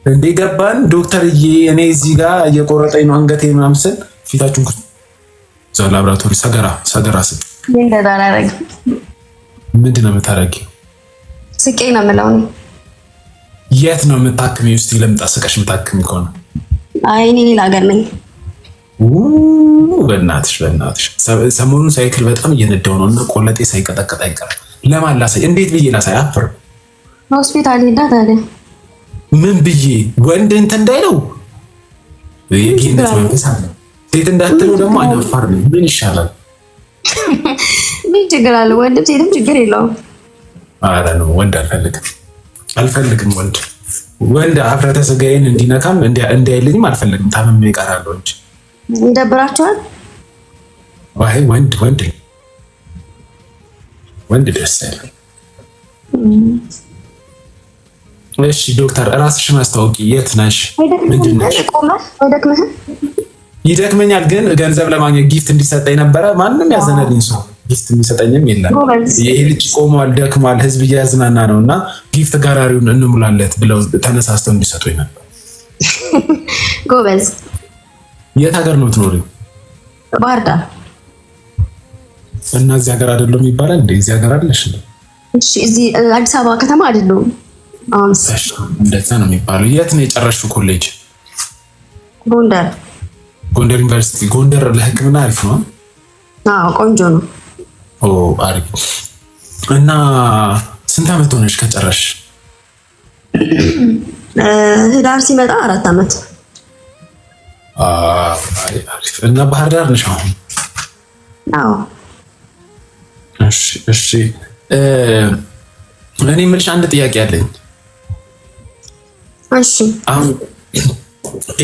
እንዴ ገባን ዶክተርዬ። እኔ እዚህ ጋር እየቆረጠኝ ነው አንገቴ ምናምን ስል ፊታችሁን እዛው ላብራቶሪ ሰገራ ስል ምንድን ነው የምታደርጊው? ስቄ ነው የምለው። የት ነው የምታክሚው? እስኪ ልምጣ ስቀሽ የምታክሚ ከሆነ። አይ እኔ ሌላ ሀገር ነኝ። በእናትሽ ሰሞኑን ሳይክል በጣም እየነዳው ነው እና ቆለጤ ሳይቀጠቀጥ አይቀርም። ለማን ላሳይ? እንዴት ብዬ ላሳይ? አፍር ሆስፒታል ሄዳ ታዲያ ምን ብዬ ወንድ እንትን እንዳይለው የጌነት መንፈስ አለ። ሴት እንዳትለው ደግሞ አይናፋር ነኝ። ምን ይሻላል? ምን ችግር አለ? ወንድም ሴትም ችግር የለውም። አረ ነው ወንድ አልፈልግም። ወንድ ሀፍረተ ስጋዬን እንዲነካም እንዲያይልኝም አልፈልግም። ታምሜ እቀራለሁ እንጂ ይደብራቸዋል። አይ ወንድ ደስ ይላል። እሺ ዶክተር እራስሽን አስታውቂ። የት ነሽ? ምንድን ነሽ? ይደክመኛል፣ ግን ገንዘብ ለማግኘት ጊፍት እንዲሰጠኝ ነበረ። ማንም ያዘነልኝ ሰው ጊፍት የሚሰጠኝም የለም። ይሄ ልጅ ቆሟል፣ ደክሟል፣ ህዝብ እያዝናና ነው እና ጊፍት ጋራሪውን እንሙላለት ብለው ተነሳስተው እንዲሰጡኝ ነበር። ጎበዝ። የት ሀገር ነው የምትኖሪው? ባህር ዳር። እና እዚህ ሀገር አይደለም ይባላል እንዴ? እዚህ ሀገር አለሽ? እሺ፣ እዚህ አዲስ አበባ ከተማ አይደለም። እንደዛ ነው የሚባለው። የት ነው የጨረሽው ኮሌጅ? ጎንደር ዩኒቨርሲቲ። ጎንደር ለሕክምና አሪፍ ነው? አዎ ቆንጆ ነው። ኦ አሪፍ። እና ስንት ዓመት ሆነሽ ከጨረሽ? ህዳር ሲመጣ 4 ዓመት። አሪፍ። እና ባህር ዳር ነሽ አሁን? አዎ። እሺ እኔ የምልሽ አንድ ጥያቄ አለኝ። እሺ አሁን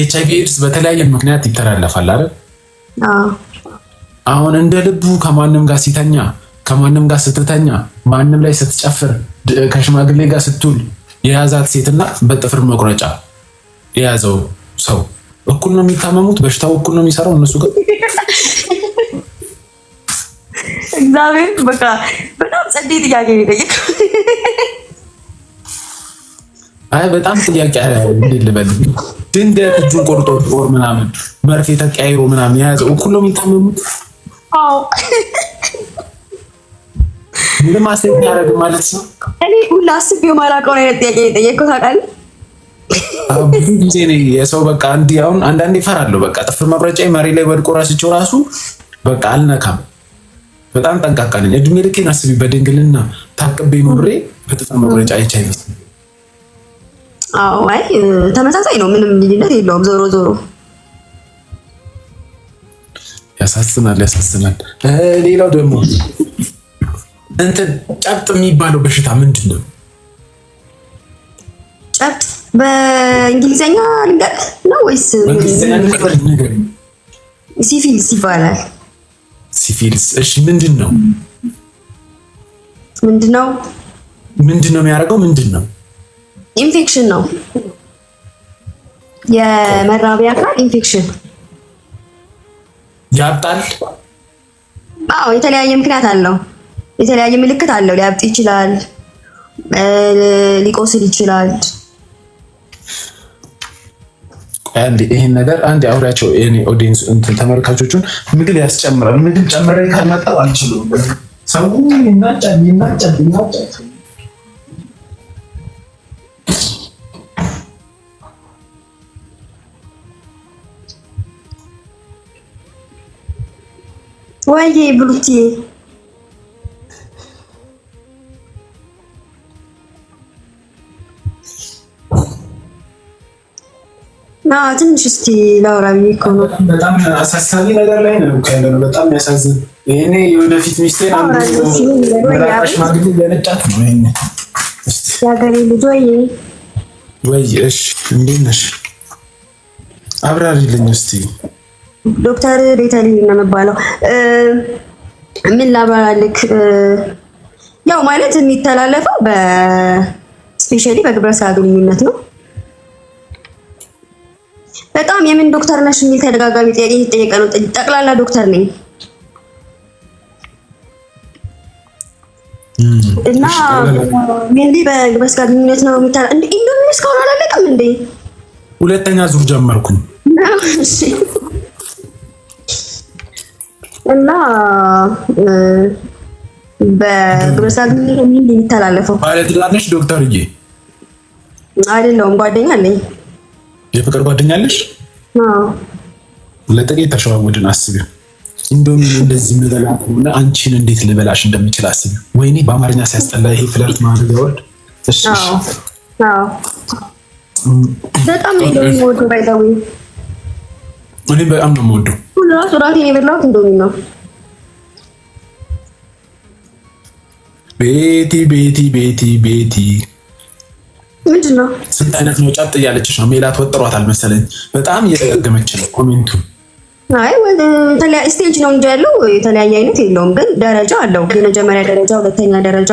HIV ኤድስ በተለያየ ምክንያት ይተላለፋል አይደል? አዎ። አሁን እንደ ልቡ ከማንም ጋር ሲተኛ፣ ከማንም ጋር ስትተኛ፣ ማንም ላይ ስትጨፍር፣ ከሽማግሌ ጋር ስትውል የያዛት ሴትና በጥፍር መቁረጫ የያዘው ሰው እኩል ነው የሚታመሙት? በሽታው እኩል ነው የሚሰራው እነሱ ጋር? እግዚአብሔር በቃ በጣም ጸዴ ጥያቄ ነው የጠየቀው። አይ በጣም ጥያቄ እንዴት ልበል፣ ድንገት እጁን ቆርጦ ጦር ምናምን መርፌ ተቀያይሮ ምናምን የያዘው እኩል ነው የሚታመሙት? አዎ። ምንም አስተያየት ያደርግ ማለት ነው። እኔ ሁላ አስቤው ማላውቀው አይነት ጥያቄ የጠየቀው ታውቃለህ። ብዙ ጊዜ ነው የሰው በቃ እንዲህ አሁን አንዳንዴ እፈራለሁ። በቃ ጥፍር መቁረጫ መሬት ላይ ወድቆ ራስቸው ራሱ በቃ አልነካም። በጣም ጠንቃቃ ነኝ። እድሜ ልኬን አስቢ፣ በድንግልና ታቅቤ ኖሬ በጥፍር መቁረጫ አይቼ አይመስልም። አዎ አይ ተመሳሳይ ነው፣ ምንም ልዩነት የለውም። ዞሮ ያሳዝናል። ሌላው ደግሞ እንትን ጨብጥ የሚባለው በሽታ ምንድን ነው? ጨብጥ በእንግሊዘኛ ልንገርህ ነው ወይስ ሲፊልስ ይባላል? ሲፊልስ። እሺ ምንድን ነው የሚያደርገው? ምንድን ነው? ኢንፌክሽን ነው፣ የመራቢያ አካል ኢንፌክሽን። ያብጣል? አዎ የተለያየ ምክንያት አለው፣ የተለያየ ምልክት አለው። ሊያብጥ ይችላል፣ ሊቆስል ይችላል። ይሄን ነገር አንድ አውሪያቸው እኔ ኦዲየንስ እንትን ተመልካቾቹን ምግብ ያስጨምራል። ምግብ ጨምሬ ካልመጣሁ አልችልም። ሰው ይናጫል። ወይዬ ብሉቲ ትንሽ እስቲ ላውራ ብዬ እኮ ነው። በጣም አሳሳቢ ነገር ላይ ነው ያለነው። በጣም ያሳዝን። ይሄኔ የወደፊት ሚስቴን ሽማግሌ እያነጫት ነው። ይሄኔ የሀገሬ ልጅ ወይ እሺ፣ እንዴት ነሽ? አብራሪልኝ እስቲ። ዶክተር ቤተልሔም ነው የምባለው። ምን ላብራራልክ? ያው ማለት የሚተላለፈው በስፔሻሊ በግብረ ስጋ ግንኙነት ነው። በጣም የምን ዶክተር ነሽ የሚል ተደጋጋሚ ጥያቄ እየተጠየቀ ነው። ጠቅላላ ዶክተር ነኝ እና ሜንሊ በግብረ ስጋ ግንኙነት ነው የሚታለ እንዴ? እንደምን እስካሁን አላለቀ አልጨረስክም እንዴ? ሁለተኛ ዙር ጀመርኩኝ። እሺ። እና በግብረ ስጋ ግንኙነት ምን የሚተላለፈው ባለትዳር ነሽ ዶክተርዬ? አይደለሁም፣ ጓደኛ አለኝ። የፍቅር ጓደኛ አለሽ? አዎ። ለጥቂት ተሸዋወድን። አስቢው እንዶሚ እንደዚህ ምበላ ከሆነ አንቺን እንዴት ልበላሽ እንደሚችል አስቢው። ወይኔ በአማርኛ ሲያስጠላ ይሄ ፍለርት ማለት ያወርድ። እሺ አዎ፣ በጣም ነው የምወደው። ባይዛዊ እኔ በጣም ነው የምወደው። ሁላስ ራቴን የበላሁት እንዶሚ ነው። ቤቲ ቤቲ ቤቲ ቤቲ ምንድን ነው? ስንት አይነት ነው? ጨጥ እያለችሽ ነው። ሜላት ወጥሯታል መሰለኝ። በጣም እየተደገመች ነው ኮሜንቱ። አይ የተለያየ ስቴጅ ነው እንጂ ያለው የተለያየ አይነት የለውም፣ ግን ደረጃ አለው። የመጀመሪያ ደረጃ፣ ሁለተኛ ደረጃ፣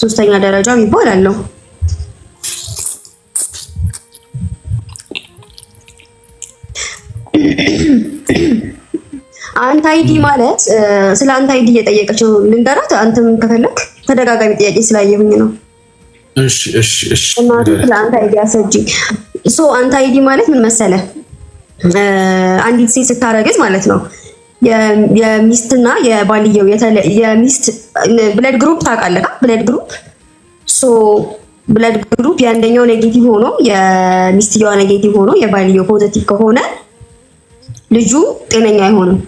ሶስተኛ ደረጃ የሚባል አለው። አንታይዲ ማለት ስለ አንታይዲ እየጠየቀችው ልንገራት። አንተም ከፈለክ ተደጋጋሚ ጥያቄ ስላየሁኝ ነው። እሺ እሺ እሺ። ስለ አንታይዲ አሰጂ። አንታይዲ ማለት ምን መሰለ? አንዲት ሴት ስታረግዝ ማለት ነው የሚስትና የባልየው የሚስት ብለድ ግሩፕ ታውቃለህ? ብለድ ግሩፕ ብለድ ግሩፕ የአንደኛው ኔጌቲቭ ሆኖ የሚስትየዋ ኔጌቲቭ ሆኖ የባልየው ፖዚቲቭ ከሆነ ልጁ ጤነኛ አይሆንም።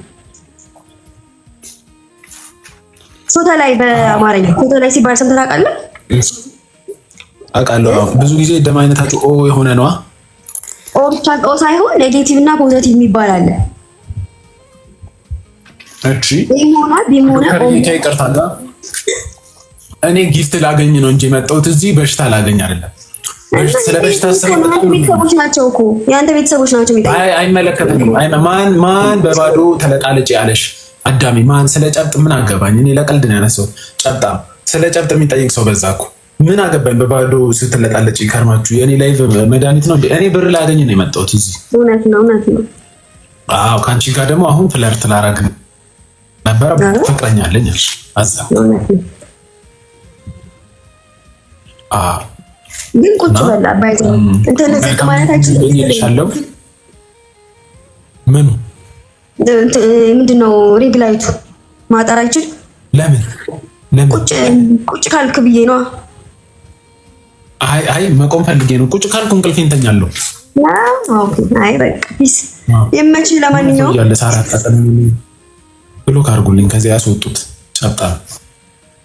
ሶታ ላይ በአማርኛ ሶታ ላይ ሲባል ሰምተህ ታውቃለህ? አውቃለሁ። ብዙ ጊዜ ደም አይነታቸው ኦ የሆነ ነዋ። ኦ ብቻ ኦ ሳይሆን ኔጌቲቭ እና ፖዚቲቭ የሚባል አለ። እሺ ቢሞና ይቅርታ፣ እኔ ጊፍት ላገኝ ነው እንጂ የመጣሁት እዚህ በሽታ ላገኝ አይደለም። ስለ በሽታ ቤተሰቦች ናቸው እኮ የአንተ ቤተሰቦች ናቸው። አይመለከትም። ማን በባዶ ተለቃለጭ ያለሽ? አዳሚ ማን? ስለ ጨብጥ ምን አገባኝ? እኔ ለቀልድ ነው ያነሳው። ጨብጣ ስለ ጨብጥ የሚጠይቅ ሰው በዛ እኮ ምን አገባኝ? በባዶ ስትለቃለጭ ከርማችሁ። የኔ ላይቭ መድኃኒት ነው። እኔ ብር ላገኝ ነው የመጣሁት እዚህ። እውነት ነው። አዎ፣ ከአንቺ ጋር ደግሞ አሁን ፍለርት ላረግ ነበረ። ፍቅረኛ አለኝ አልሽ። አዛ ግን ቁጭ በላ ባይዘ እንትን ዝቅ ማለታችን ይልሻለሁ። ምኑ ምንድነው? ሪግ ላይቱ ማጠር አይችል። ለምን ቁጭ ካልክ ብዬ ነው። አይ መቆም ፈልጌ ነው። ቁጭ ካልኩ እንቅልፌን ተኛለሁ። አይ በቃ ፒስ የማይችል። ለማንኛውም ያለ ሳራት አጠን ብሎክ አድርጉልኝ። ከዚያ ያስወጡት ጨብጣ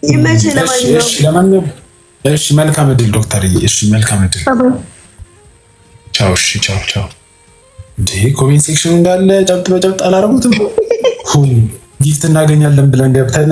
የማይችል። ለማንኛውም እሺ፣ መልካም እድል ዶክተርዬ። እሺ፣ መልካም እድል። ቻው። እሺ፣ ቻው። እንዴ ኮሜንት ሴክሽን እንዳለ ጨብጥ በጨብጥ አላረጉትም። ጊፍት እናገኛለን ብለን ገብተን